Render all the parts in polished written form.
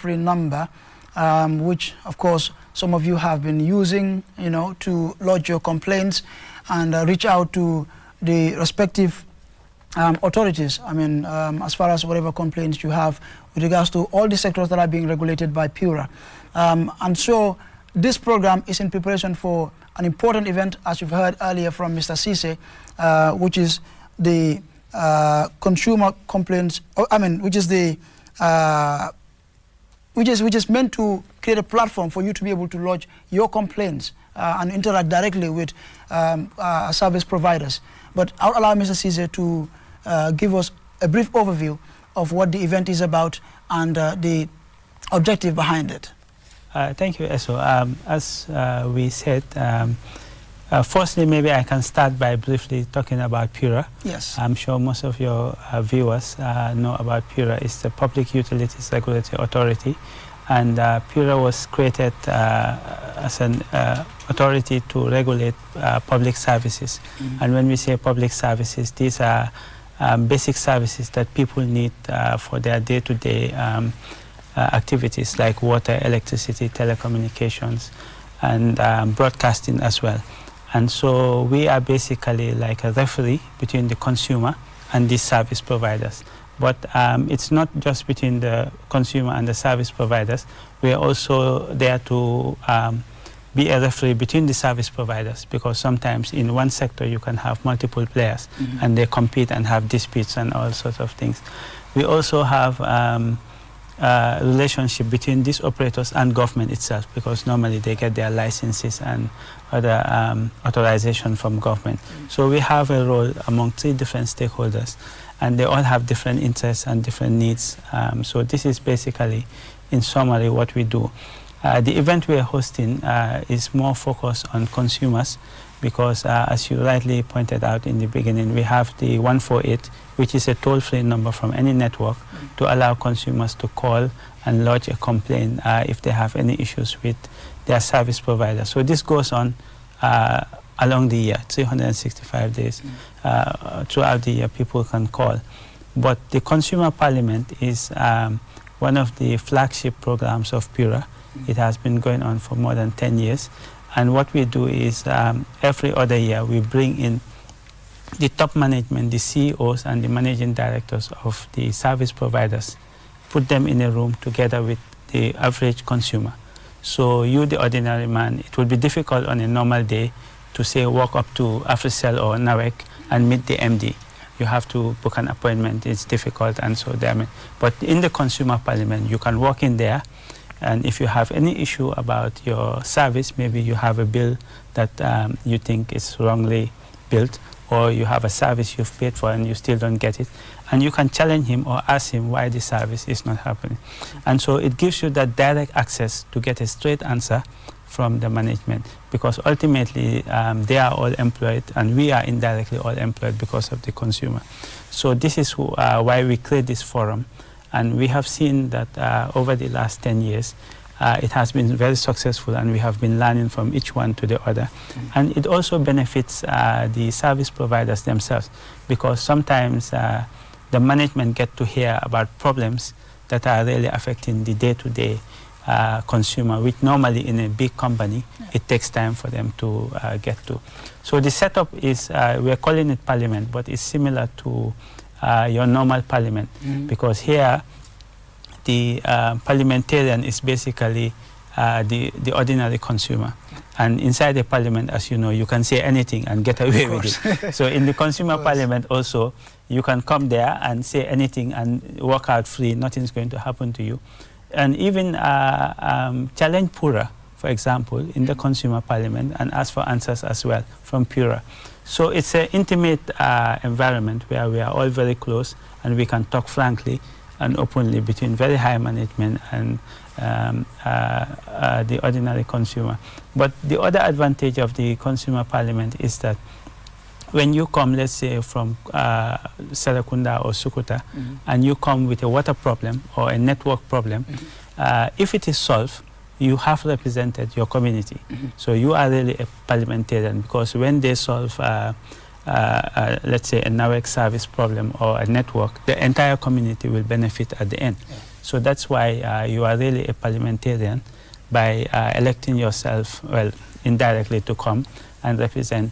toll-free number, which, of course, some of you have been using, to lodge your complaints and reach out to the respective authorities. I mean, as far as whatever complaints you have with regards to all the sectors that are being regulated by Pura. And so this program is in preparation for an important event, as you've heard earlier from Mr. Cisse, which is the consumer complaints, which is the which is meant to create a platform for you to be able to lodge your complaints and interact directly with service providers. But I'll allow Mr. Cisse to give us a brief overview of what the event is about and the objective behind it. Thank you, Eso. As we said, firstly, maybe I can start by briefly talking about Pura. Yes. I'm sure most of your viewers know about Pura. It's the Public Utilities Regulatory Authority, and Pura was created as an authority to regulate public services. And when we say public services, these are basic services that people need for their day-to-day activities like water, electricity, telecommunications, and broadcasting as well. And so we are basically like a referee between the consumer and the service providers. But it's not just between the consumer and the service providers. We are also there to be a referee between the service providers, because sometimes in one sector you can have multiple players and they compete and have disputes and all sorts of things. We also have relationship between these operators and government itself, because normally they get their licenses and other authorization from government. So we have a role among 3 different stakeholders, and they all have different interests and different needs. So this is basically, in summary, what we do. The event we are hosting is more focused on consumers, because as you rightly pointed out in the beginning, we have the 148, which is a toll-free number from any network to allow consumers to call and lodge a complaint if they have any issues with their service provider. So this goes on along the year, 365 days. Throughout the year, people can call. But the Consumer Parliament is one of the flagship programs of Pura. It has been going on for more than 10 years. And what we do is every other year we bring in the top management, the CEOs and the managing directors of the service providers, put them in a room together with the average consumer. So you, the ordinary man, it would be difficult on a normal day to say walk up to Africell or NAWEC and meet the MD. You have to book an appointment. It's difficult, and so there. But in the Consumer Parliament, you can walk in there, and if you have any issue about your service, maybe you have a bill that you think is wrongly billed, or you have a service you've paid for and you still don't get it, and you can challenge him or ask him why the service is not happening. And so it gives you that direct access to get a straight answer from the management, because ultimately they are all employed and we are indirectly all employed because of the consumer. So this is why we create this forum, and we have seen that over the last 10 years it has been very successful, and we have been learning from each one to the other. And it also benefits the service providers themselves, because sometimes the management get to hear about problems that are really affecting the day-to-day consumer, which normally in a big company, it takes time for them to get to. So the setup is, we're calling it parliament, but it's similar to your normal parliament, because here the parliamentarian is basically the ordinary consumer. And inside the parliament, as you know, you can say anything and get away with it. So in the Consumer Parliament also, you can come there and say anything and walk out free. Nothing's going to happen to you. And even challenge Pura, for example, in the Consumer Parliament, and ask for answers as well from Pura. So it's an intimate environment where we are all very close, and we can talk frankly and openly between very high management and the ordinary consumer. But the other advantage of the Consumer Parliament is that when you come, let's say, from Serekunda or Sukuta, and you come with a water problem or a network problem, if it is solved, you have represented your community. So you are really a parliamentarian, because when they solve, let's say, a NAWEC service problem or a network, the entire community will benefit at the end. So that's why you are really a parliamentarian by electing yourself, well, indirectly to come and represent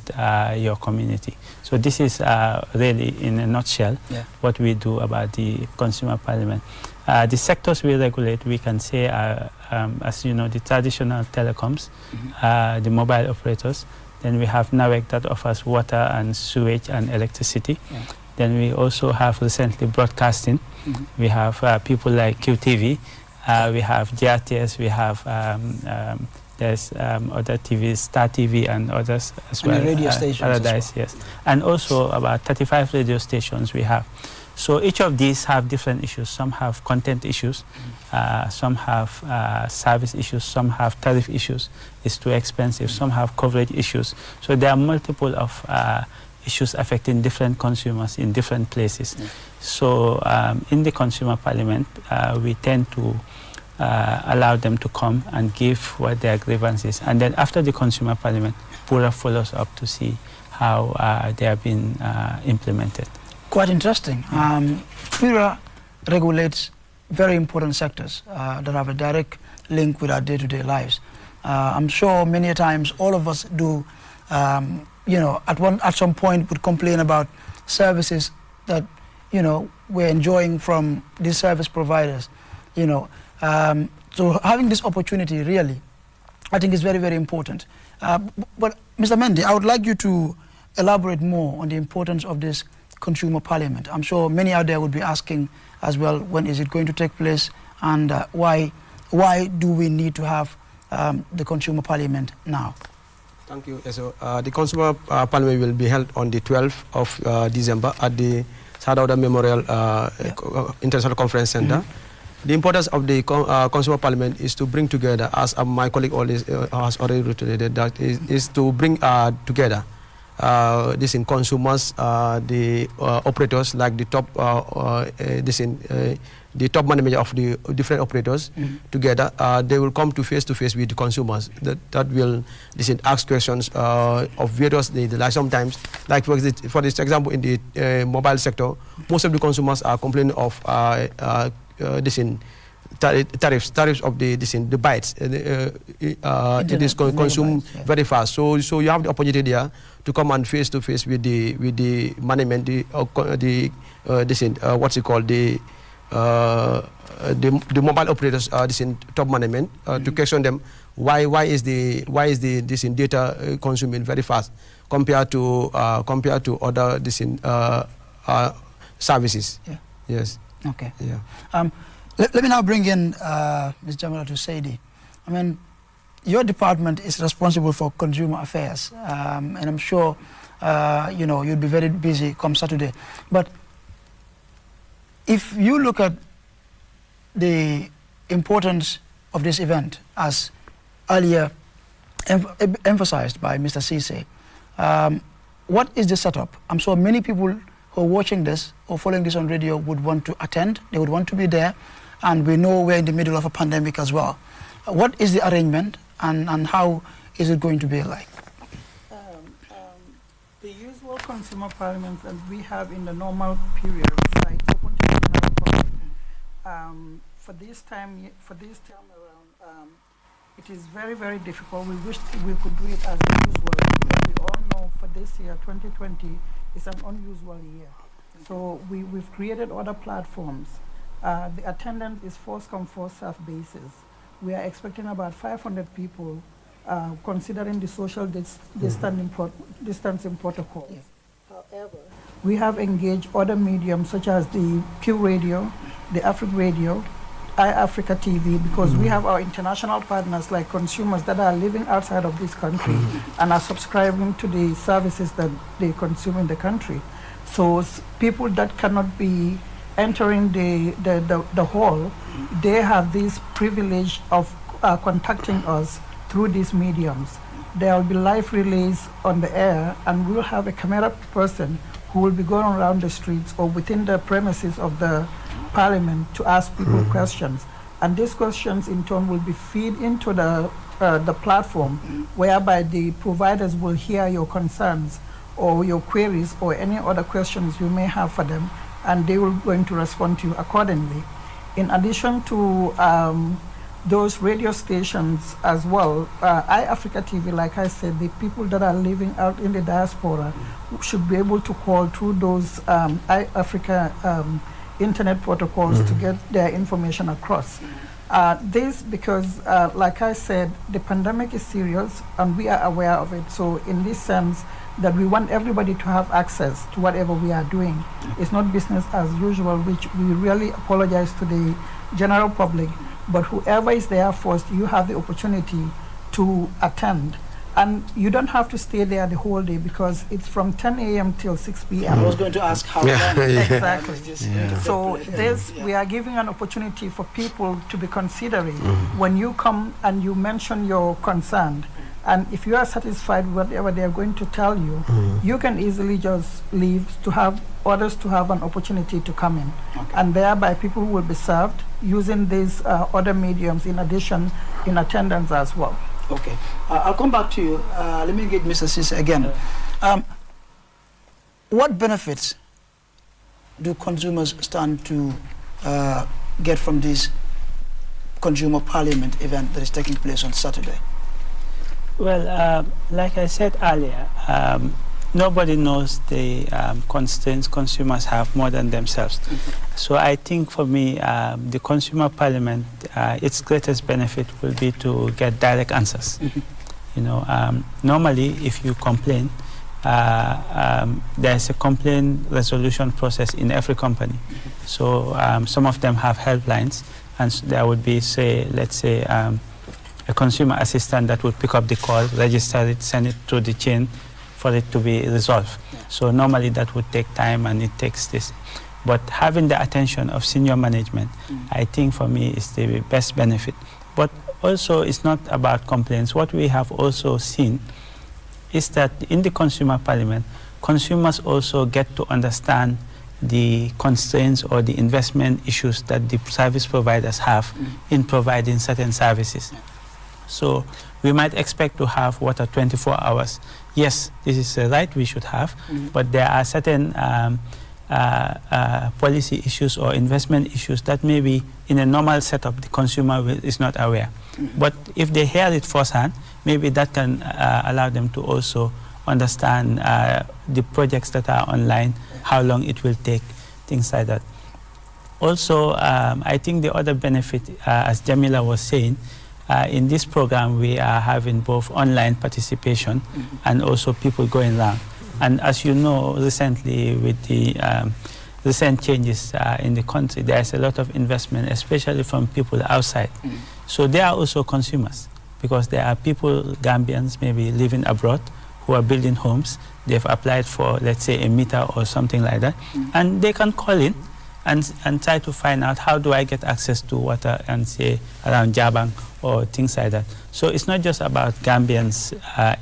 your community. So this is really, in a nutshell, what we do about the Consumer Parliament. The sectors we regulate, we can say, are, as you know, the traditional telecoms, the mobile operators. Then we have NAWEC that offers water and sewage and electricity. Then we also have recently broadcasting. We have people like QTV. We have GRTS. We have there's other TVs, Star TV and others as well. And radio stations Paradise, yes. And also about 35 radio stations we have. So each of these have different issues. Some have content issues, some have service issues, some have tariff issues, it's too expensive, some have coverage issues. So there are multiple of issues affecting different consumers in different places. So in the Consumer Parliament, we tend to allow them to come and give what their grievance is. And then after the Consumer Parliament, Pura follows up to see how they have been implemented. Quite interesting. Pura regulates very important sectors that have a direct link with our day-to-day lives. I'm sure many times all of us do, you know, at some point would complain about services that, you know, we're enjoying from these service providers, you know. So having this opportunity really, I think is very, very important. But Mr. Mendy, I would like you to elaborate more on the importance of this Consumer Parliament. I'm sure many out there would be asking as well, when is it going to take place, and why do we need to have the Consumer Parliament now? Thank you. So, the Consumer Parliament will be held on the 12th of December at the Sadauda Memorial International Conference Center. The importance of the Consumer Parliament is to bring together, as my colleague has already reiterated, that is to bring together this in consumers, the operators, like the top the top management of the different operators together. They will come to face with the consumers. That will ask questions of various needs. Like sometimes, like for this example, in the mobile sector, most of the consumers are complaining of tariffs of the bytes. It is consumed very fast. So you have the opportunity there to come and face to face with the management, what's it called, the mobile operators, top management, to question them why is the data consuming very fast compared to other services. Yes. Okay. Yeah. Let me now bring in Ms. Jamila Tusaidi. I mean, your department is responsible for consumer affairs, and I'm sure you know, you'll be very busy come Saturday. But if you look at the importance of this event, as earlier emphasized by Mr. Cisse, what is the setup? I'm sure many people who are watching this or following this on radio would want to attend, they would want to be there, and we know we're in the middle of a pandemic as well. What is the arrangement, and how is it going to be like? The usual consumer parliaments that we have in the normal period, like open to the general public, for this time around, it is very, very difficult. We wish we could do it as usual. We all know for this year, 2020, is an unusual year. So we've created other platforms. The attendance is first come, first served basis. We are expecting about 500 people, considering the social distancing protocol. Yes. However, we have engaged other mediums such as the Pure Radio, the Africa Radio, iAfrica TV, because we have our international partners like consumers that are living outside of this country and are subscribing to the services that they consume in the country. So people that cannot be entering the hall, they have this privilege of contacting us through these mediums. There will be live relays on the air, and we'll have a camera person who will be going around the streets or within the premises of the parliament to ask people questions. And these questions in turn will be fed into the platform, whereby the providers will hear your concerns or your queries or any other questions you may have for them, and they will going to respond to you accordingly. In addition to those radio stations as well, iAfrica TV, like I said, the people that are living out in the diaspora should be able to call through those iAfrica internet protocols to get their information across. This because, like I said, the pandemic is serious and we are aware of it. So in this sense, that we want everybody to have access to whatever we are doing. It's not business as usual, which we really apologize to the general public. But whoever is there first, you have the opportunity to attend. And you don't have to stay there the whole day because it's from 10 a.m. till 6 p.m. I was going to ask how long. Exactly. So this, we are giving an opportunity for people to be considerate. When you come and you mention your concern, and if you are satisfied with whatever they are going to tell you, you can easily just leave to have others to have an opportunity to come in. And thereby people will be served using these other mediums in addition in attendance as well. Okay. I'll come back to you. Let me get Mr. Sis again. What benefits do consumers stand to get from this consumer parliament event that is taking place on Saturday? Well, like I said earlier, nobody knows the constraints consumers have more than themselves. So I think for me, the consumer parliament, its greatest benefit will be to get direct answers. You know, normally if you complain, there's a complaint resolution process in every company. So some of them have helplines, and there would be, say, let's say, a consumer assistant that would pick up the call, register it, send it to the chain for it to be resolved. So normally that would take time, and it takes this. But having the attention of senior management, I think for me is the best benefit. But also it's not about complaints. What we have also seen is that in the consumer parliament, consumers also get to understand the constraints or the investment issues that the service providers have in providing certain services. So we might expect to have water 24 hours. Yes, this is a right we should have, but there are certain policy issues or investment issues that maybe in a normal setup the consumer is not aware. But if they hear it firsthand, maybe that can allow them to also understand the projects that are online, how long it will take, things like that. Also, I think the other benefit, as Jamila was saying, in this program we are having both online participation and also people going around. And as you know, recently with the recent changes in the country, there's a lot of investment, especially from people outside. So they are also consumers, because there are people, Gambians maybe living abroad, who are building homes. They've applied for, let's say, a meter or something like that, and they can call in and try to find out, how do I get access to water, and say around Jabang or things like that. So it's not just about Gambians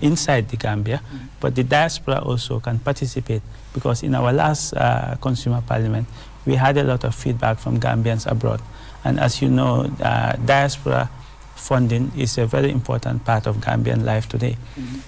inside the Gambia, but the diaspora also can participate, because in our last consumer parliament, we had a lot of feedback from Gambians abroad. And as you know, diaspora funding is a very important part of Gambian life today.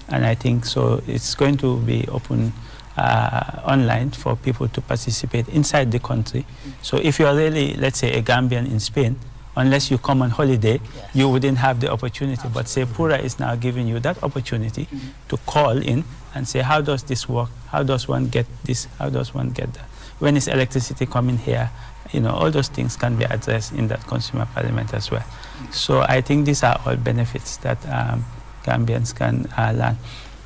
And I think so it's going to be open online for people to participate inside the country. So if you're really, let's say, a Gambian in Spain, unless you come on holiday, you wouldn't have the opportunity. Absolutely. But say Pura is now giving you that opportunity to call in and say, how does this work? How does one get this? How does one get that? When is electricity coming here? You know, all those things can be addressed in that consumer parliament as well. So I think these are all benefits that Gambians can learn.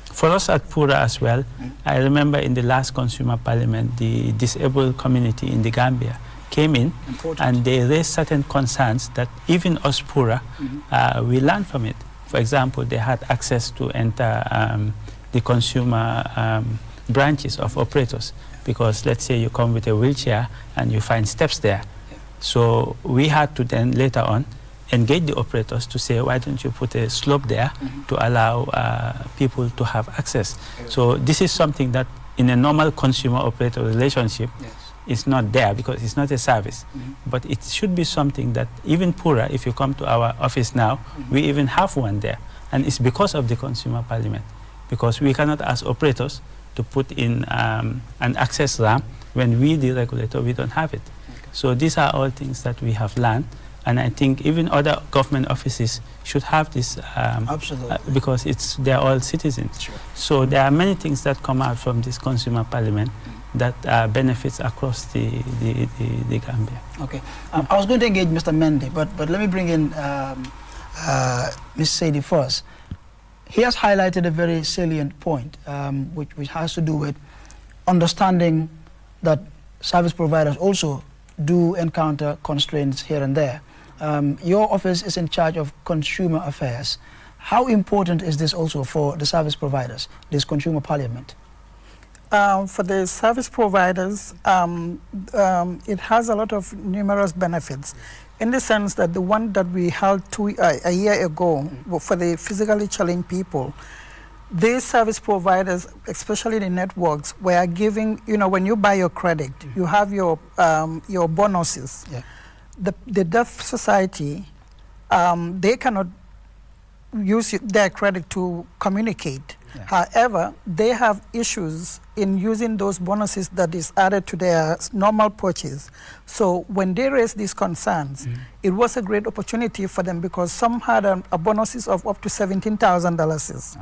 For us at Pura as well, I remember in the last consumer parliament, the disabled community in the Gambia came in and they raised certain concerns that even us Pura, we learned from it. For example, they had access to enter the consumer branches of operators, because let's say you come with a wheelchair and you find steps there. So we had to then later on engage the operators to say, why don't you put a slope there to allow people to have access. So this is something that in a normal consumer-operator relationship is not there, because it's not a service. But it should be something that even Pura, if you come to our office now, we even have one there. And it's because of the consumer parliament, because we cannot ask operators to put in an access ramp when we, the regulator, we don't have it. So these are all things that we have learned. And I think even other government offices should have this Absolutely. because they're all citizens. Sure. So there are many things that come out from this consumer parliament that benefits across the Gambia. Okay. I was going to engage Mr. Mendy, but let me bring in Ms. Sadie first. He has highlighted a very salient point, which has to do with understanding that service providers also do encounter constraints here and there. Your office is in charge of consumer affairs. How important is this also for the service providers, this consumer parliament? For the service providers, it has a lot of numerous benefits, in the sense that the one that we held a year ago for the physically challenged people, these service providers, especially the networks, were giving, when you buy your credit, you have your bonuses. Yeah. The deaf society, they cannot use their credit to communicate. Yeah. However, they have issues in using those bonuses that is added to their normal purchase. So when they raised these concerns, it was a great opportunity for them, because some had a bonuses of up to $17,000.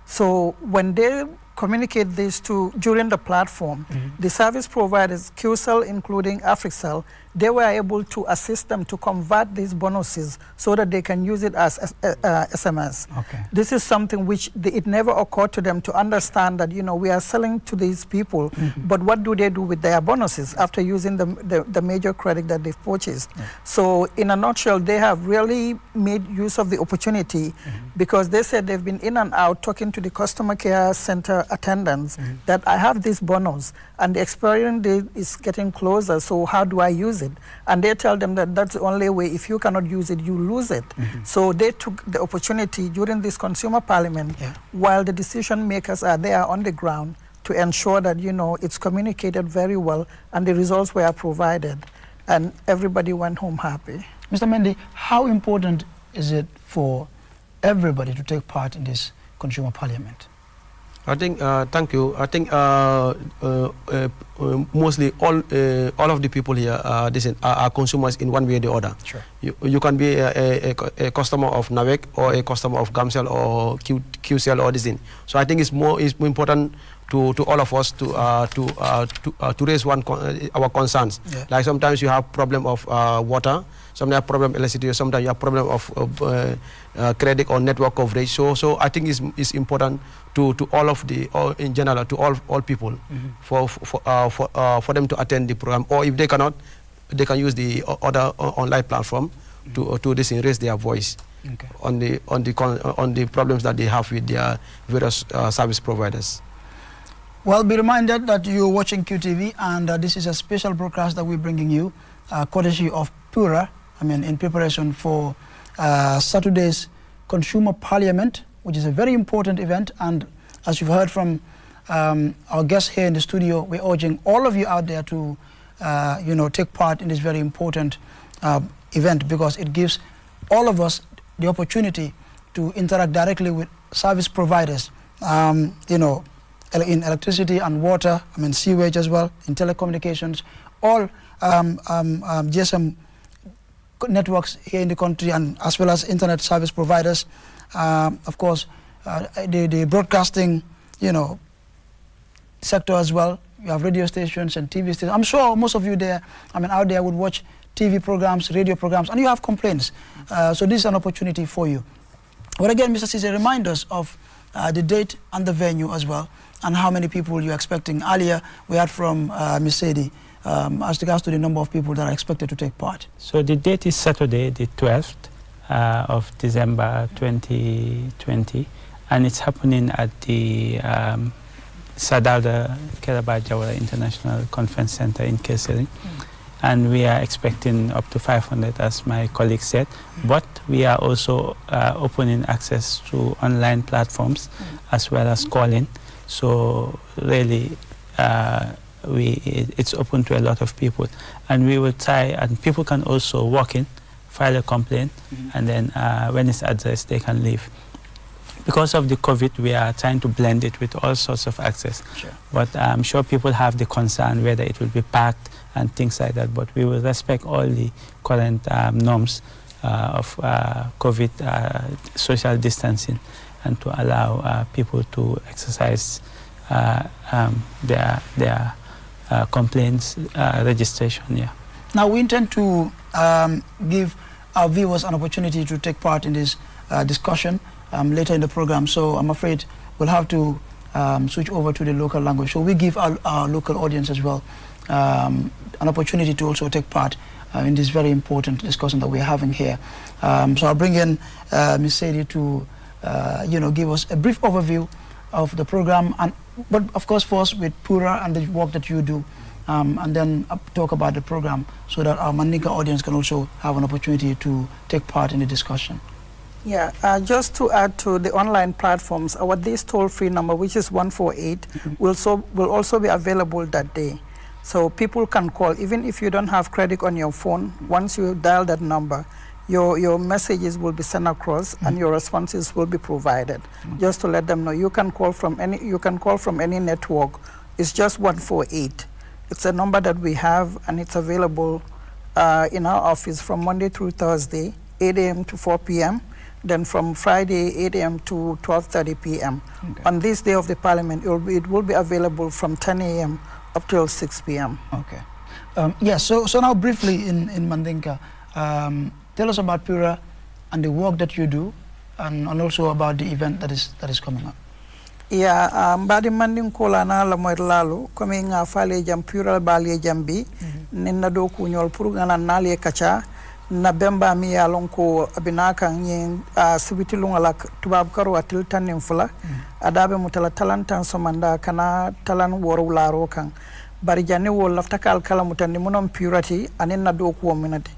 So when they communicate this during the platform, the service providers, QCell including AfriCell, they were able to assist them to convert these bonuses so that they can use it as SMS. Okay. This is something which it never occurred to them to understand that, we are selling to these people, but what do they do with their bonuses after using the major credit that they've purchased? Yeah. So in a nutshell, they have really made use of the opportunity, because they said they've been in and out talking to the customer care center attendants that I have this bonus and the expiring date is getting closer, so how do I use it? And they tell them that that's the only way. If you cannot use it, you lose it. So they took the opportunity during this consumer parliament, while the decision makers are there on the ground, to ensure that, it's communicated very well and the results were provided, and everybody went home happy. Mr. Mendy, how important is it for everybody to take part in this consumer parliament? I think, thank you. I think mostly all of the people here are consumers in one way or the other. Sure. You can be a customer of NAVEC or a customer of GAMCEL or QCell or this thing. So I think it's more important to all of us to raise our concerns. Yeah. Like sometimes you have problem of water, sometimes you have problem of electricity, sometimes you have problem of credit or network coverage. So I think it's important to all in general, to all people, for them to attend the program, or if they cannot, they can use the other online platform to raise their voice on the problems that they have with their various service providers. Well, be reminded that you're watching QTV, and this is a special broadcast that we're bringing you, courtesy of Pura, in preparation for Saturday's Consumer Parliament, which is a very important event. And as you've heard from our guests here in the studio, we're urging all of you out there to, take part in this very important event, because it gives all of us the opportunity to interact directly with service providers, in electricity and water, sewage as well, in telecommunications, all GSM networks here in the country, and as well as internet service providers. Of course, the broadcasting, sector as well. You have radio stations and TV stations. I'm sure most of you there, out there would watch TV programs, radio programs, and you have complaints. So this is an opportunity for you. But again, Mr. Cisse, remind us of the date and the venue as well, and how many people you're expecting. Earlier, we heard from Ms. Sadie as regards to the number of people that are expected to take part. So the date is Saturday, the 12th of December 2020, and it's happening at the Sadauda Kerabat Jawara International Conference Center in Keseri. And we are expecting up to 500, as my colleague said. But we are also opening access to online platforms as well as calling. So really, it's open to a lot of people. And we will try, and people can also walk in, file a complaint, and then when it's addressed, they can leave. because of the COVID, we are trying to blend it with all sorts of access. Sure. But I'm sure people have the concern whether it will be packed and things like that. But we will respect all the current norms of COVID social distancing, and to allow people to exercise their complaints registration. Yeah. Now we intend to give our viewers an opportunity to take part in this discussion later in the program. So I'm afraid we'll have to switch over to the local language. So we give our local audience as well an opportunity to also take part in this very important discussion that we're having here. So I'll bring in Ms. Sadie to give us a brief overview of the program, but of course first with Pura and the work that you do, and then talk about the program so that our Mandinka audience can also have an opportunity to take part in the discussion. Yeah, just to add to the online platforms, our this toll-free number, which is 148, will also be available that day. So people can call, even if you don't have credit on your phone. Once you dial that number, your messages will be sent across and your responses will be provided. Just to let them know, you can call from any network. It's just 148. It's a number that we have, and it's available in our office from Monday through Thursday, 8 a.m. to 4 p.m. Then from Friday, 8 a.m. to 12:30 p.m. Okay. On this day of the Parliament, it will be available from 10 a.m. up till 6 p.m. Okay. Yes. So now briefly in Mandinka, tell us about Pura and the work that you do, and also about the event that is coming up. Yeah, mbadi Mandinkola na la moirlalu komi nga fale jam Pura bali jambi ninna do ku nyol pour ngana nali kacha na bemba mi ya lonko abinaka nyi sibiti lunga tubab karo atil tanin fula adabe mutala talantan somanda kana talan woro laro kan bari jani wo lafta kal kala mutandi munom Purati anin na do ku minati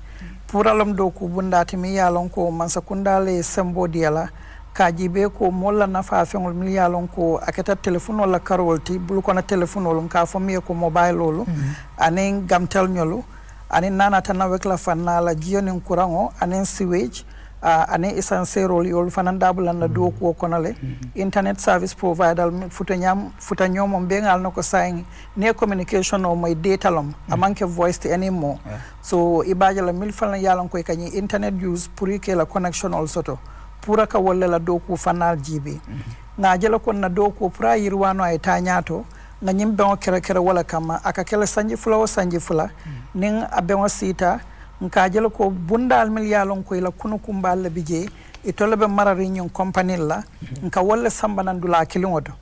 Pura lam do ku bundati mi ya lonko mansakundale sembo diala kajibe ko molla nafa fengol mi ya lonko akata telephone wala karolti bul ko na telephone wala ka fomi ko mobile lolu anin gamtel nyolu anin nana tan wekla fanna la jionin kurango anin sewage anin essential yol fanan dabulan na do ko konale internet service provider futanyom bengal nako saying ne communication o my data lom amanke voice to anymore so ibaja la mil fan yalon ko kanyi internet use pour que la connection also to Pura ka wala la do ko fanal jibe na jela kon na do ko pra yirwano ay tanyato nga nyimbe on kere wala kama akakela sanji fula ning abenwa sita nka jela ko bundal mil yalon ko ila kunu kumbal bije itolbe marari nyon company la nka wala sambanan dula kilingodo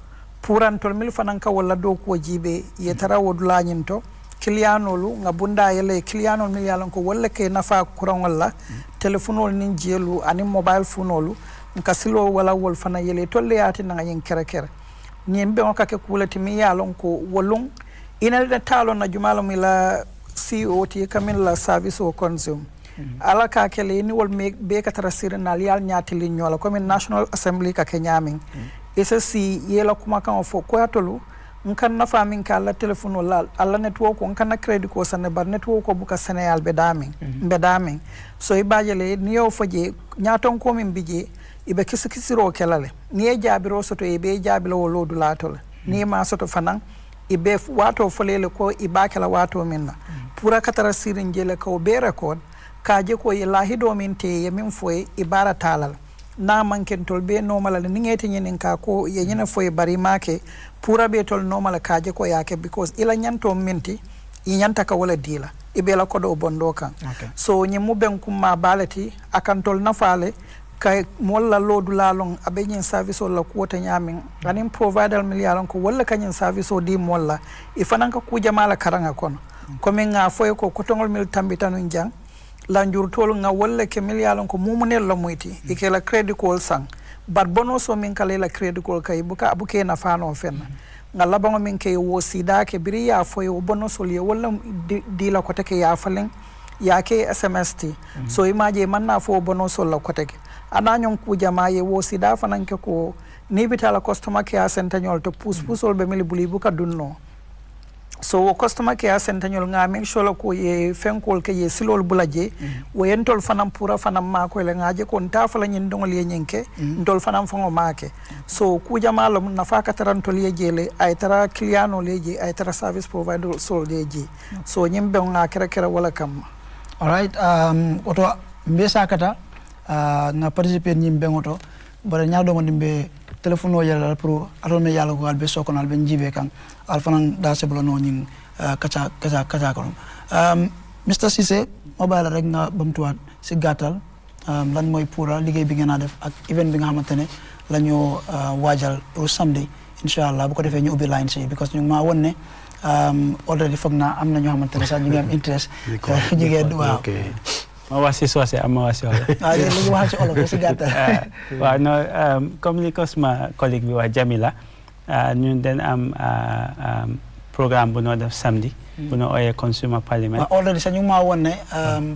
Pura ntol mil fanan ka wala do ko jibe yetara wodula nyinto kilianolu nga bunda yele kilianol mil yalon ko wala ke nafa kuran wala telefonol nin jelu ani mobile phonolu nka silo wala wol fana yele tolle yati nga yin kere nyembe on kake kulati mi yalon ko wolung ina de talo na jumalo mi la COT kamil la service o consume ala ka kele ni wol me be ka trasir na yal nyati li nyola comme National Assembly ka kenyaming esa si yela kuma kan fo ko atolu nkan na famin ka la telephone wala alla network ko nkan na credit ko sanne bar network ko buka Senegal bedaming so ibajele niyo foje nyaton ko min bije ibe kisikisiro kelale ni jabiro soto ibe jabilo wolodu latol ni ma soto fanan ibe wato folele ko ibakela wato minna Pura katara sirin jele ko be record kaje ko ilahi do min te yemin foy ibara talal na manken tol be normal ni ngete nyen ka ko ye nyina foy bari make Pura be tol normal kaje ko yake because ila nyanto minti nyanta ka wala dila ibe la kodo bondo kan so nyimu ben kuma balati akan tol nafale kay molla lodu lalong abenyen service wala kuota nyamin anin provider miliyalon ko wala kanyen service o di molla ifananka ku jamala karanga kono komi nga foy ko kotongol mil tambitanu njang la njurtol nga wala ke miliyalon ko mumunel la muyti ikela credit call sang bar bono so min kala la credit call kay buka abuke na fano fenna nga labango min kay wo sida ke biri ya foy o bono so li wala di la ko take ya falen ya ke SMST so imaje manna fo bono so la ko take ananyon ku jamaye wo sida fanan ke ko ni bitala customer care center nyol to pusol be mili buli buka dunno so customer care center ñol nga make sure ko ye fenkol ke ye silol bulaje wo yentol fanam pura fanam mako le ngaje ko nta fala nyin dongol ye nyinke ndol fanam fango make so ku jamalo na faka tarantol ye jele ay tara cliano leje ay tara service provider so leje so nyimbe nga kera wala kam. All right, oto mbe sakata na participer nyimbe ngoto bare nyaado mo dimbe telephone o yalla pour atol me yalla ko albe sokonal be njibe kan alfanan da seblo no nyin kacha ko Mr Cissé mobile rek nga bamtuat ci gatal lan moy Pura liggéey bi ngeen def ak event bi nga xamantene lañu wajal pour samedi inshallah bu ko defé ñu ubbi line ci because ñu ma wonné already fogna am na ñoo xamantene sax ñu ngi am interest ñu ngi waaw ma wasi soose am ma wasi wala léegi waxal ci olof ci gàttal waaw no comme li ko suma collègue bi wax Jamila ñun den am programme bu noo def samedi bu noo ooyee consumer parliament already sax ñu ma woon ne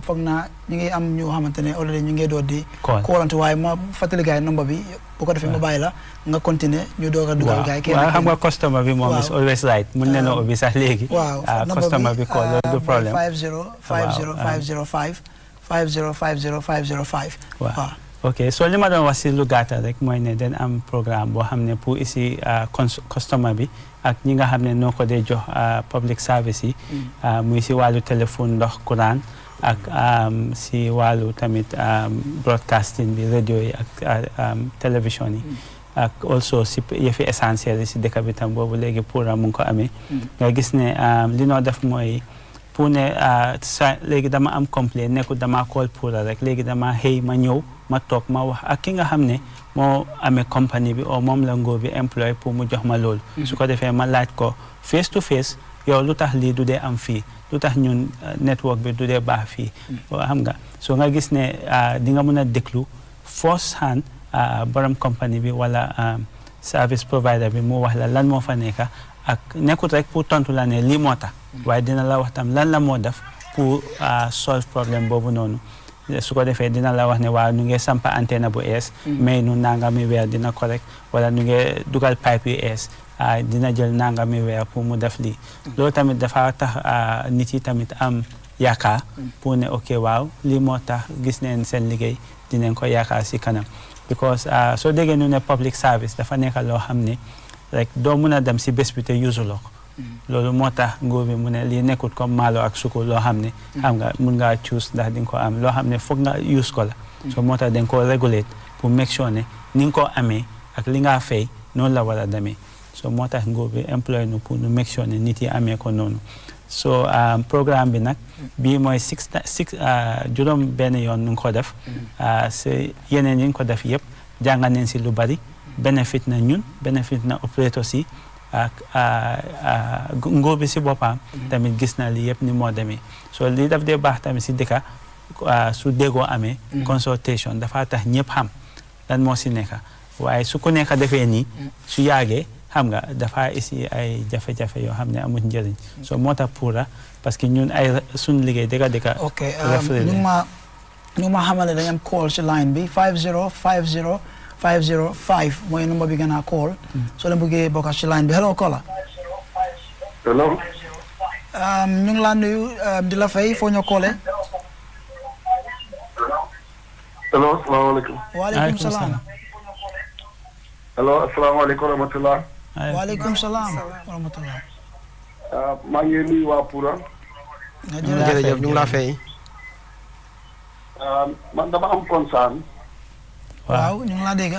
foog naa ñu ngi am ñu xamante ne already ñu ngi doon di koolante waaye ma fàttali gars yi number bi bu ko defee ma bàyyi la nga continuer ñu doog a dugal gars yi waaw xam nga customer bi moom is always right mun ne noo ubbi sax léegi waaw customer bi call loolu du problème 5050505 waaw ok so li ma doon wax si lu gàttal rek mooy ne den am programme boo xam ne pour ici customer bi ak ñi nga xam ne noo ko dee jox public service yi muy si wàllu téléphone ndox courant ak si wàllu tamit broadcasting bi radio yi ak télévision yi ak also si yëfi essentiel yi si dëkk bi tam boobu léegi Pura mu ngi ko amee nga gis ne li noo def mooy pour ne léegi dama am complaint nekkul dama call Pura rek léegi dama xëy ma ñëw ma toog ma wax ak ki nga xam ne moo amee compagnie bi o moom la ngóor bi employé pour mu jox ma loolu su ko defee ma laaj ko face to face yow lu tax lii du dee am fii lu tax ñun network bi du dee baax fii xam nga so nga gis ne di nga mën a déglu first hand borom compagnie bi wala service provider bi mu wax la lan moo fa nekka ak nekkut rek pour tontu la ne lii moo tax waaye dina la wax tam lan la moo def pour solve problème boobu noonu su ko defee dina la wax ne waaw ñu ngi sampa antenne bu ees mais nu nangami weer dina correct wala ñu ngi dugal pipe yu ees dina jël nangami weer pour mu def lii loolu tamit dafa tax nit yi tamit am yaakaar pour ne ok waaw lii moo tax gis neen seen liggéey dinañ ko yaakaar si kanam because soo déggee ñu ne public service dafa nekk loo xam ne rek doo mun a dem si bés bi te yusuloo ko loolu moo tax nguur bi mu ne lii nekkut comme maalo ak sukur loo xam ne xam nga mun ngaa choose ndax di nga ko am loo xam ne foog nga use ko la so moo tax dañ ko regulate pour make sure ne ni nga ko amee ak li nga fay noonu la war a demee so moo tax nguur bi employé nu pour nu make sure ne nit yi amee ko noonu so programme bi nag bii mooy juróom benn yoon nu nga ko def si yeneen yi nga ko def yëpp jàngal nañ si lu bari bénéfice na ñun bénéfice na opérateur si ak nguur bi si boppam tamit gis na li yëpp ni moo demee so li daf dee baax tamit si dëkka su déggoo amee consultation dafa tax ñëpp xam lan moo si nekka waaye su ku nekka defee nii su yàggee xam nga dafa isi ay jafe-jafe yoo xam ne amul njëriñ so moo tax Pura parce que ñun ay suñ liggéey dëkka ok ñu ma xamal ne dañu am call ci line bi 5050505 mooy number bi gën a call soo leen bëggee bokk ci line bi hello caller hello ñu ngi laa nuyu di la fay foo ñoo callee hello asalaamaaleykum waaleykum salaam hello asalaamaaleykum wa rahmatulah waaleykum salaam wa rahmatulah maa ngi nuyu waa Pura jërëjëf ñu ngi laa fay man dama am concern waaw ñu ngi laa dégg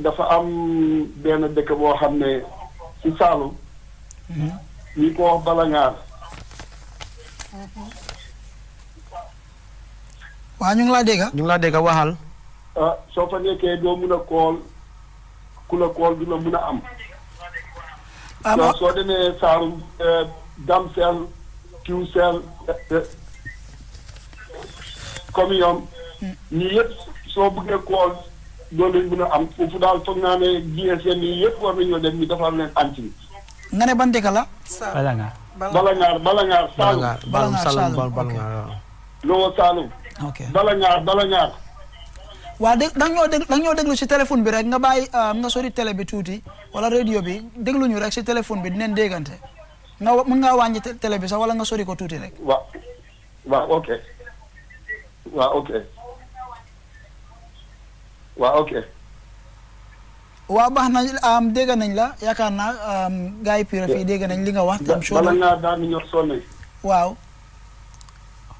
dafa am benn dëkk boo xam ne ci Saalum ñi ko wax Balangaar waaw ñu ngi laa dégg waxal soo fa nekkee doo mun a kool ku la kool du la mun a am soo demee Saalum Damsel Kiwsel comme ñoom ñii yëpp soo bëggee kool doo leen mën a am foofu daal foog naa ne GSM yi yëpp war nañoo dem ñu defar leen antenne. nga ne ban dëkk la. Balangaar Saalum. Lowo Saalum. ok Balangaar. waa da ñoo déglu si téléphone bi rek nga bàyyi nga sori télé bi tuuti wala radio bi déglu ñu rek si téléphone bi dinañ déggante mën ngaa wàññi télé bi sax wala nga sori ko tuuti rek. waaw ok waaw ok waaw ok. waaw baax na dégg nañ la yaakaar naa gars yi Pura fii dégg nañ li nga wax. am solo bala ngaa daan ñor sonn. waaw.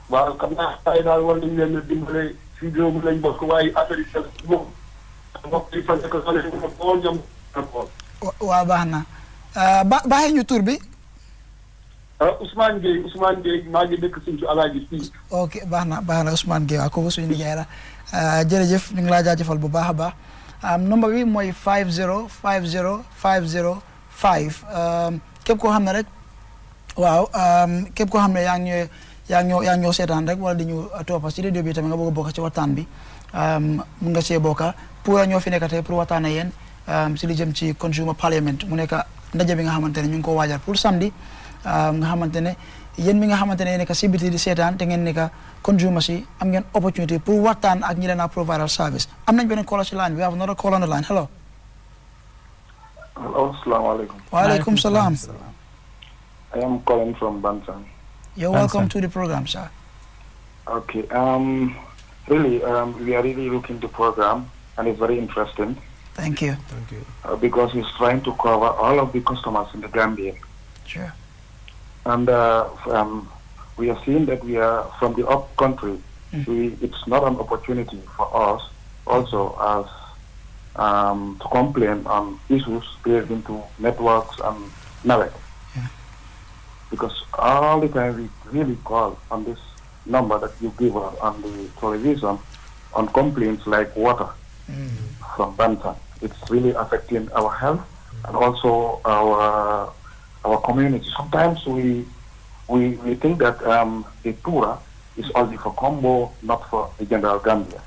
waaw xam naa ay daal war nañ leen a dimbale si réew mi lañ bokk waaye affaire yi moom mbokk yi fan ko sonné ko ñoom waaw baax na baaxee ñu tur bi. Ousmane Gueye maa ngi dëkk suñu alaaji fii. ok baax na Ousmane Gueye waaw kooku suñu nijaay la jërëjëf ñu ngi laa jaajëfal bu baax a baax number bi mooy 50 50 505 képp koo xam ne rek waaw képp koo xam ne yaa ngi ñoo seetaan rek wala di ñu toppa ci radio bi tamit nga bëgg a bokk ci waxtaan bi mun nga see bokka Pura ñoo fi nekk tey pour waxtaan ak yéen si li jëm ci consumer parliament mu nekk ndaje bi nga xamante ne ñu ngi ko waajal pour samedi nga xamante ne yéen mi nga xamante ne nekk si biti di seetaan te ngeen nekk consumer si am ngeen opportunity pour waxtaan ak ñi leen a provider service am nañ beneen caller ci line we have another call on the line hello. Hello, assalamualaikum. Waalaikum salam. I am calling from Bansan. You're welcome to the program, sir. Okay. Really, we are really looking the program, and it's very interesting. Thank you. Thank you. Because it's trying to cover all of the customers in the Gambia. Sure. And we are seeing that we are from the up country. It's not an opportunity for us also as to complain on issues relating to networks and network. Yeah. Because all the time we really call on this number that you give us on the television on complaints like water from Bantan. It's really affecting our health and also our community. Sometimes we think that the Pura is only for Combo, not for the general Gambia.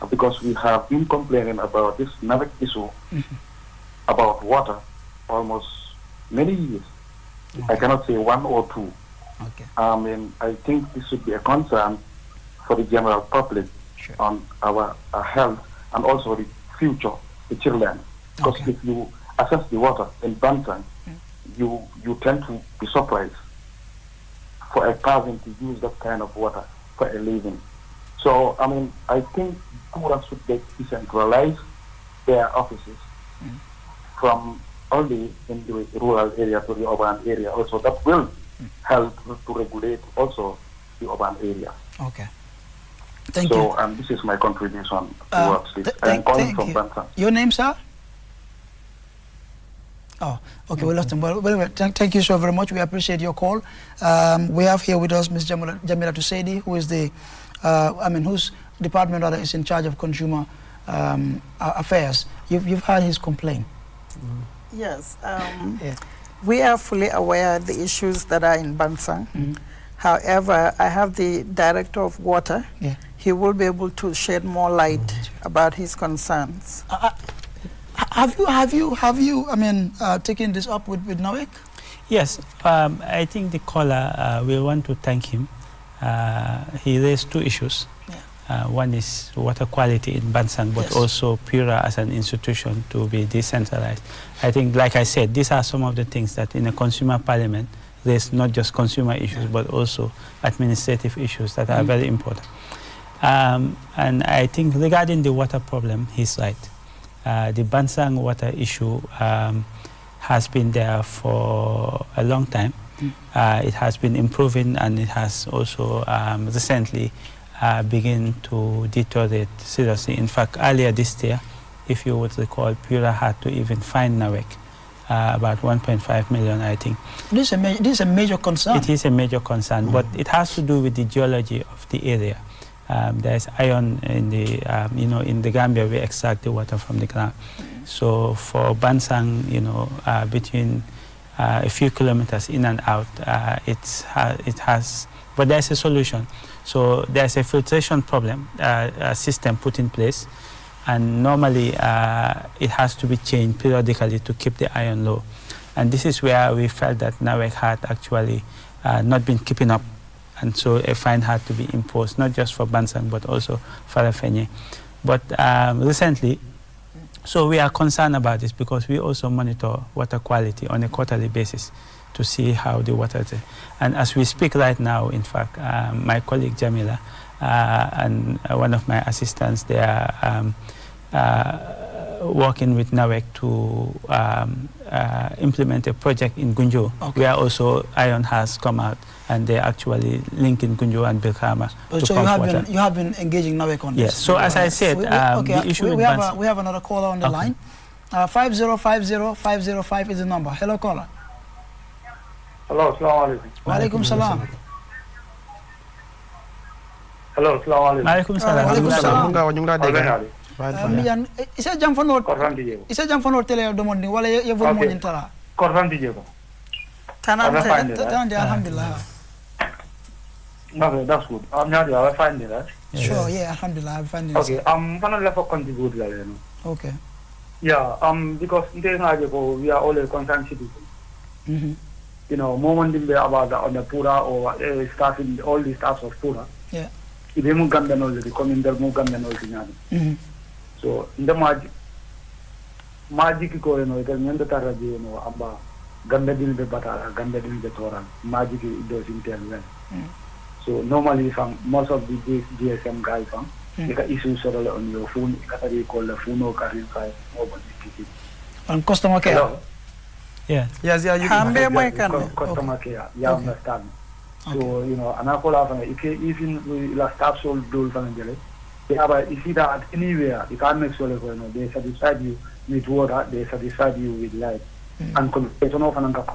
Because we have been complaining about this NAVIC issue about water almost many years. Okay. I cannot say 1 or 2. Okay. I think this should be a concern for the general public on our health and also the future, the children. Because if you assess the water in Bantan, you tend to be surprised for a person to use that kind of water for a living. So, I think Pura should decentralize their offices from only in the rural area to the urban area. Also, that will help to regulate also the urban area. Okay. Thank you. So, this is my contribution towards this. I am calling from Bantan. Your name, sir? Oh, okay, we lost him. Well, thank you so very much. We appreciate your call. We have here with us Ms. Jamila Tusedi, who is the, whose department rather is in charge of consumer affairs. You've heard his complaint. Yes, we are fully aware of the issues that are in Bansang. However, I have the director of water. Yeah. He will be able to shed more light about his concerns. Have you taken this up with Nawek? Yes, I think the caller, we want to thank him. He raised 2 issues. Yeah. One is water quality in Bansang, but also Pura as an institution to be decentralized. I think, like I said, these are some of the things that in a consumer parliament, there's not just consumer issues, but also administrative issues that are very important. And I think regarding the water problem, he's right. The Bansang water issue has been there for a long time. It has been improving, and it has also recently begun to deteriorate seriously. In fact, earlier this year, if you would recall, Pura had to even fine Nawek about 1.5 million, I think. This is a major concern. It is a major concern, but it has to do with the geology of the area. There is iron in the, in the Gambia, we extract the water from the ground. So for Bansang, between a few kilometers in and out, it has, but there's a solution. So there's a filtration problem, a system put in place, and normally it has to be changed periodically to keep the iron low. And this is where we felt that Nawek had actually not been keeping up. And so a fine had to be imposed, not just for Bansang, but also for Farafenye. But recently, so we are concerned about this because we also monitor water quality on a quarterly basis to see how the water is. And as we speak right now, in fact, my colleague Jamila and one of my assistants, they are working with NAWEC to implement a project in Gunjo, where also Iron has come out, and they're actually linking Gunjo and Bilkama to pump water. You have been engaging NAWEC on this? Yes, so as I said, the issue we have another caller on the line. 5050 is the number. Hello, caller. Hello, assalamu alaikum. Wa alaikum salam. Hello, assalamu alaikum. Alaikum salam. Miyan, isa jam fanor. Isa jam fanor tele domoni wala ye vol mo nyintara. Korban DJ ko. Tanante alhamdulillah. Okay, that's good. I'm not I find it, right? Sure, yeah, alhamdulillah, I find it. Okay, I'm gonna let for contribute like that. Okay. Yeah, because we are all a concerned citizens. You know, moment in the about on the Pura or staffing all the staffs of Pura. Yeah. If they move Gambian already, come in there, move Gambian already. So in the magic ko no ita nyanda taraji no amba ganda din be batara ganda din be toran magic does intervene. So normally from most of the GSM guys you can issue sort on your phone you call the phone or carry file mobile on customer care. Hello? Yeah. Yes, yeah, you can customer care. Yeah, understand. So you know, and I call out even the staff sold do from the they have a, you see that anywhere you can't make sure you know they satisfy you with water, they satisfy you with light and communication of an uncle.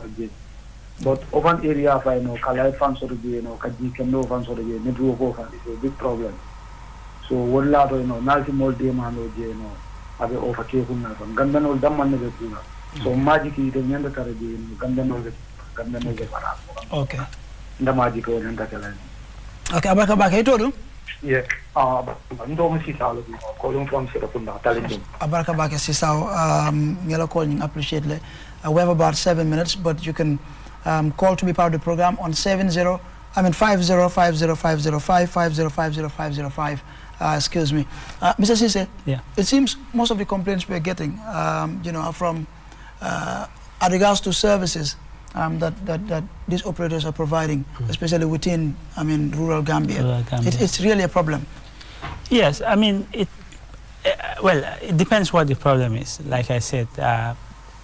But open area of Kalai fans or Kaji can no fans or the network open is a big problem. So what lot nothing more demand or have a over Kekuna from Gandan or Daman. So magic is the Yanda Karaji, Gandan or Gandan. Okay. The magic or Yanda. Okay, Abaka yeah, calling from Sirapunda, Abaraka Baka Sisao, Yellow calling, appreciate it. We have about 7 minutes, but you can call to be part of the program on 5050505005. Excuse me. Mr. Sise, yeah. It seems most of the complaints we're getting, are from regards to services that these operators are providing, especially within, rural Gambia. It's really a problem. Yes, it depends what the problem is. Like I said,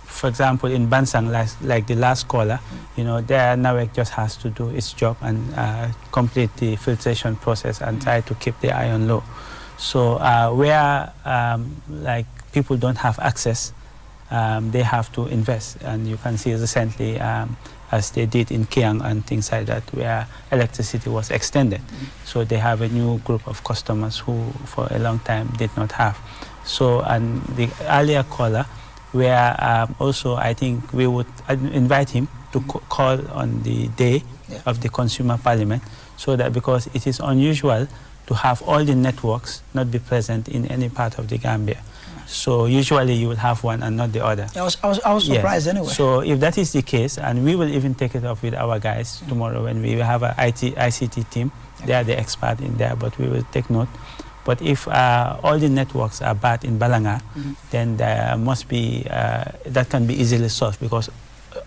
for example, in Bansang, like the last caller, there NAWEC just has to do its job and complete the filtration process and try to keep the iron low. So where like people don't have access, they have to invest, and you can see recently, as they did in Kiang and things like that, where electricity was extended. So they have a new group of customers who for a long time did not have. So, and the earlier caller, where also I think we would invite him to call on the day of the Consumer Parliament, so that because it is unusual to have all the networks not be present in any part of the Gambia. So usually you will have one and not the other. I was surprised anyway. So if that is the case, and we will even take it up with our guys tomorrow when we will have an ICT team. They are the expert in there, but we will take note. But if all the networks are bad in Balanga, then there must be, that can be easily solved, because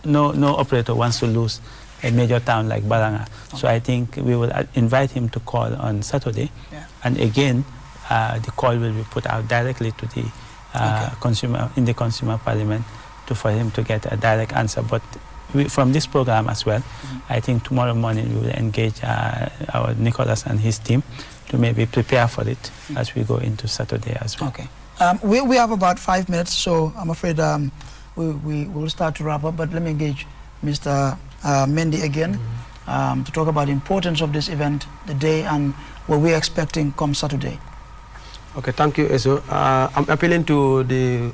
no operator wants to lose a major town like Balanga. So I think we will invite him to call on Saturday. And again, the call will be put out directly to the consumer in the Consumer Parliament for him to get a direct answer. But from this program as well, I think tomorrow morning we will engage our Nicholas and his team to maybe prepare for it as we go into Saturday as well. Okay. We have about 5 minutes, so I'm afraid we will start to wrap up. But let me engage Mr. Mendy again to talk about the importance of this event, the day, and what we're expecting come Saturday. Okay, thank you, Eso. I'm appealing to the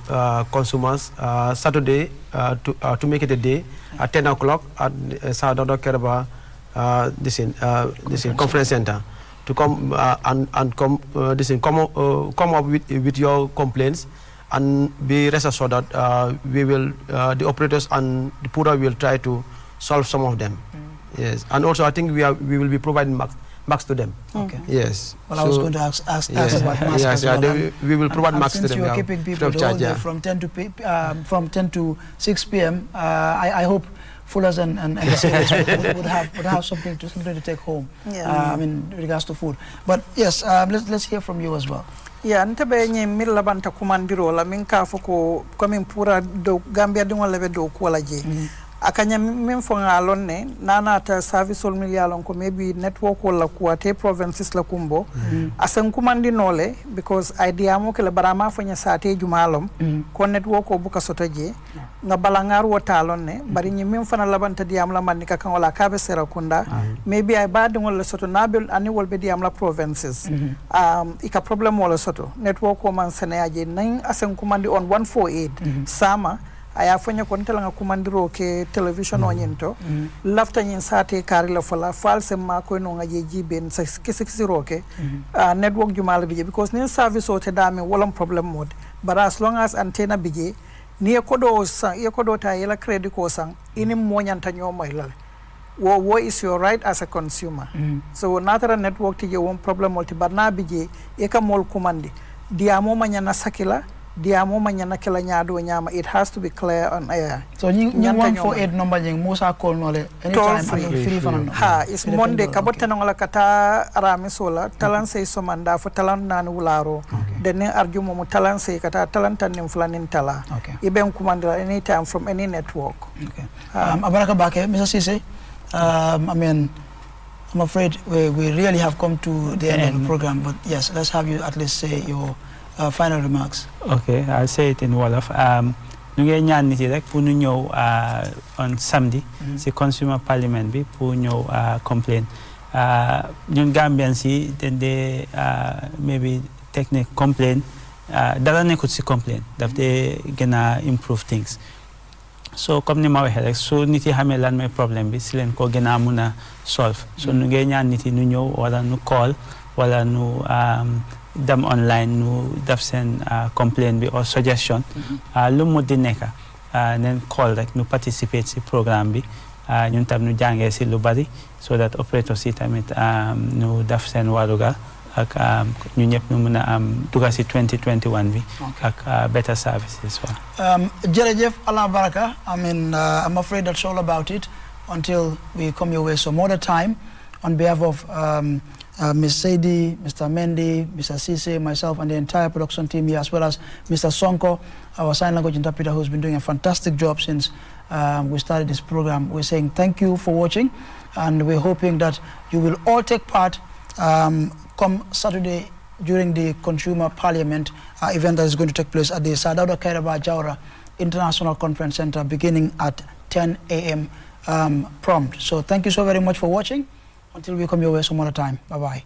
consumers Saturday to make it a day at 10 o'clock at Sadada Keraba conference center, to come and come up with your complaints, and be rest assured that we will the operators and the Pura will try to solve some of them. Yes, and also I think we will be providing max to them. Okay. Yes. Well, I was going to ask about masks as well. We will provide masks to them. Since you are keeping people the whole day from 10 to 6 p.m., I hope Fullers and the cities would have something to take home. Yeah. I mean, with regards to food. But yes, let's hear from you as well. Yeah, ntabe nye mila banta kumandiro la minka foko kami Pura do Gambia dingo lebe do kuala je. Akanya min fonga alone nana ta service ol milialon ko maybe network wala kuate provinces la kumbo asan kumandi nole because idea mo kala barama fanya sate jumalom ko network ko buka sotoje nga balangar wota alone bari nyi min fana labanta diam la man ka kan wala kabe sera kunda maybe ay ba dingol la soto nabil ani wol be diam la provinces ika problem wala soto network ko man senaje nan asan kumandi on 148 sama aya fanya ko ntela kumandiro ke television o nyento lafta nyin sate kari la fala false ma ko no ngaje jiben sa kisiro ke network jumal bije because nin service o te dame wolam problem mode but as long as antenna bije ni ko do sang e ko do ta yela credit ko sang ini mo nyanta nyoma ilal what is your right as a consumer so natara network tije won problem multi barna bije e ka mol kumandi diamo manyana sakila diamo manyana kala nyaado nyama it has to be clear on air so nying 148 number nying musa call nole anytime free fan ha is monde kabotta ngola kata arami sola talan sey somanda fo talan nan wularo denne arjumo mo talan sey kata talan tan nim flanin tala iben kumandira anytime from any network abaraka bake Mr. Cisse I mean I'm afraid we really have come to the end of the program, but yes, let's have you at least say your final remarks. Okay, I'll say it in Wolof. Ñu ngi ñaan nit yi rek pour ñu ñëw on samedi ci consumer parliament bi pour ñëw complain ñun Gambians yi dañ dee maybe technique complain dara nekkut ci complain daf dee gën a improve things so comme ni ma waxee rek so nit yi xamee lan mooy problème bi si leen ko gën a mun a solve so ñu ngi ñaan nit yi ñu ñëw wala ñu call wala ñu dem online nu def seen complaint bi or suggestion lu mu di nekk neen call rek nu participate si programme bi ñun tam nu jàngee si lu bari so that operators yi tamit nu def seen warugal ak ñu ñëpp nu mën a am duga si 2021 bi ak better services jërëjëf Allah baraka I mean I'm afraid that's all about it until we come your way some other time on behalf of Ms. Sadie, Mr. Mendy, Mr. Cisse, myself, and the entire production team here, as well as Mr. Sonko, our sign language interpreter, who's been doing a fantastic job since we started this program. We're saying thank you for watching, and we're hoping that you will all take part come Saturday during the Consumer Parliament event that is going to take place at the Sadauda Kairaba Jawara International Conference Center beginning at 10 a.m. Prompt. So thank you so very much for watching. Until we come your way some other time. Bye-bye.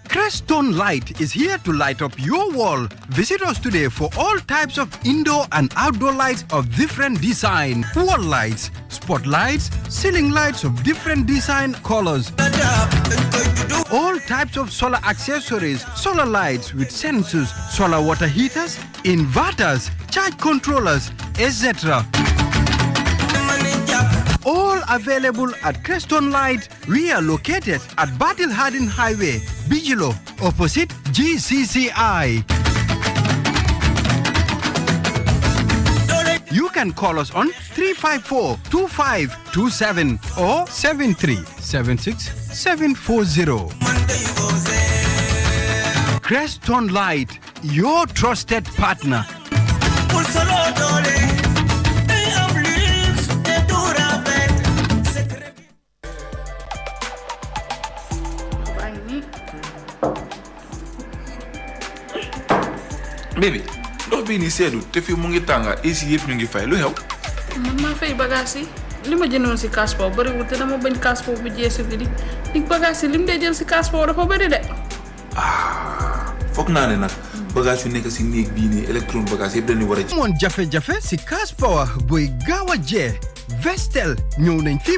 Crestone Light is here to light up your wall. Visit us today for all types of indoor and outdoor lights of different design. Wall lights, spotlights, ceiling lights of different design, colors. All types of solar accessories, solar lights with sensors, solar water heaters, inverters, charge controllers, etc. All available at Crestone Light. We are located at Battle Harden Highway, Bijilo, opposite GCCI. You can call us on 354-2527 or 73-76-740. Crestone Light, your trusted partner. Baby, ndox bii nii seedu te fii mu ngi tànga AC yëpp ñu ngi fay lu xew man maa fay bagage yi li ma jëndoon si cash power bëriwul te dama bañ cash power bu jeex si bi di bagage yi lim dee jël si cash power dafa bëri de foog naa ne nag bagage yu nekk si néeg bii nii électron bagage yëpp dañu war a moon jafe-jafe si cash power buy gaaw a jeex Vestel ñëw nañ fii